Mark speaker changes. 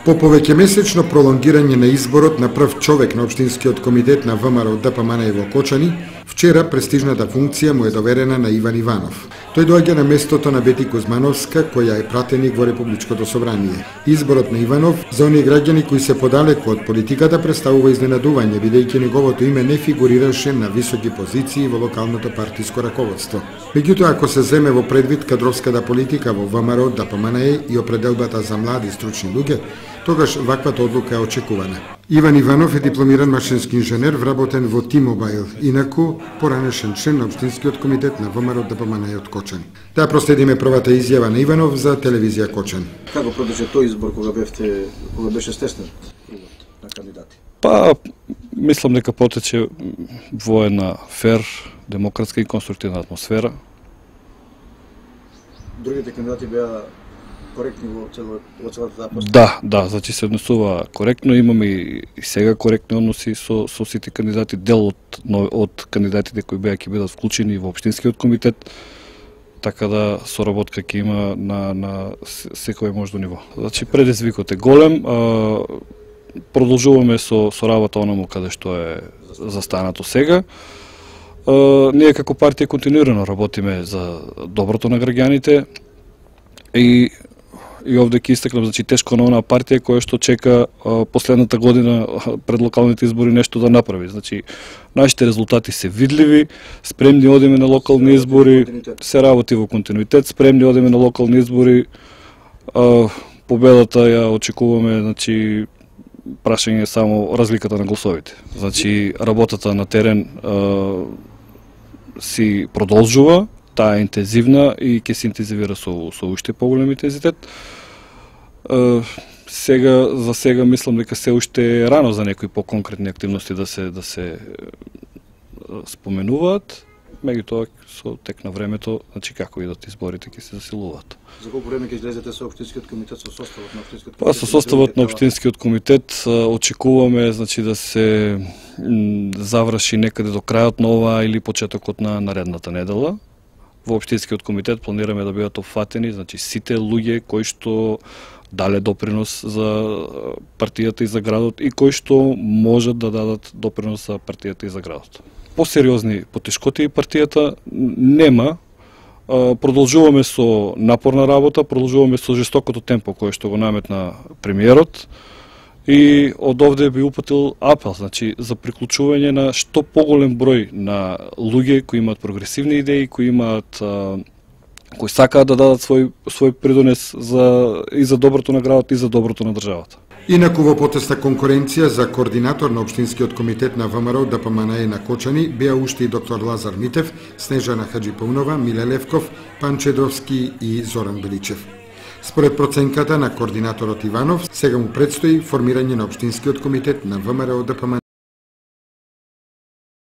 Speaker 1: По повеќемесечно пролонгирање на изборот на прв човек на Општинскиот комитет на ВМРО ДПМН во Кочани, вчера престижната функција му е доверена на Иван Иванов. Тој доаѓа на местото на Бети Кузмановска, која е пратеник во Републичкото собрание. Изборот на Иванов за оние граѓани кои се подалеку од политиката представува изненадување, бидејќи неговото име не фигурираше на високи позиции во локалното партиско раководство. Меѓутоа, ако се земе во предвид кадровската политика во ВМРО ДПМН и определбата за млади стручни луѓе, тогаш ваквата одлука е очекувана. Иван Иванов е дипломиран машински инженер, вработен во T-Mobile, инаку поранешен член на Општинскиот комитет на ВМРО ДПМН од Кочани. Да проследиме првата изјава на Иванов за телевизија Кочани.
Speaker 2: Како продолжи тој избор кога беше стеснен на кандидати?
Speaker 3: Па, мислам дека протече во една фер, демократска и конструктивна атмосфера.
Speaker 2: Другите кандидати беа коректни во целата атмосфера?
Speaker 3: Да, значи се однесува коректно, имаме и сега коректни односи со сите кандидати, дел од кандидатите кои беа ќе бидат вклучени во Општинскиот комитет, така да соработка ќе има на секој можно ниво. Значи предизвикот е голем, продолжуваме со работа онаму каде што е застанато сега. Ние како партија континуирано работиме за доброто на граѓаните и овде ќе истакнам, значи тешко на онаа партија која што чека последната година пред локалните избори нешто да направи. Значи нашите резултати се видливи, спремни одиме на локални избори, се работи во континуитет, спремни одиме на локални избори. Победата ја очекуваме, значи прашање само разликата на гласовите. Значи работата на терен си продолжува, таа е интензивна и ќе се интензивира со уште поголем интензитет. За сега мислам дека се уште е рано за некои поконкретни активности да се споменуваат, меѓутоа со тек на времето, значи како идат изборите, ќе се засилуваат.
Speaker 2: За колку време ќе излезете со Општинскиот комитет, со составот на Општинскиот комитет?
Speaker 3: Па со составот на Општинскиот комитет очекуваме, значи, да се заврши некаде до крајот на ова или почетокот на наредната недела. Во Општинскиот комитет планираме да бидат опфатени, значи, сите луѓе кои што дале допринос за партијата и за градот и кои што можат да дадат допринос за партијата и за градот. Посериозни потешкоти и партијата нема. Продолжуваме со напорна работа, продолжуваме со жестокото темпо кое што го наметна премиерот и од овде би упатил апел, значи, за приклучување на што поголем број на луѓе кои имаат прогресивни идеи, кои сакаат да дадат свој придонес и за доброто на градот и за доброто на државата.
Speaker 1: Инаку во потесна конкуренција за координатор на Општинскиот комитет на ВМРО ДПМН на Кочани беа уште и доктор Лазар Митев, Снежана Хаджипаунова, Миле Левков, Панчедовски и Зоран Беличев. Според проценката на координаторот Иванов, сега му предстои формирање на Општинскиот комитет на ВМРО ДПМН.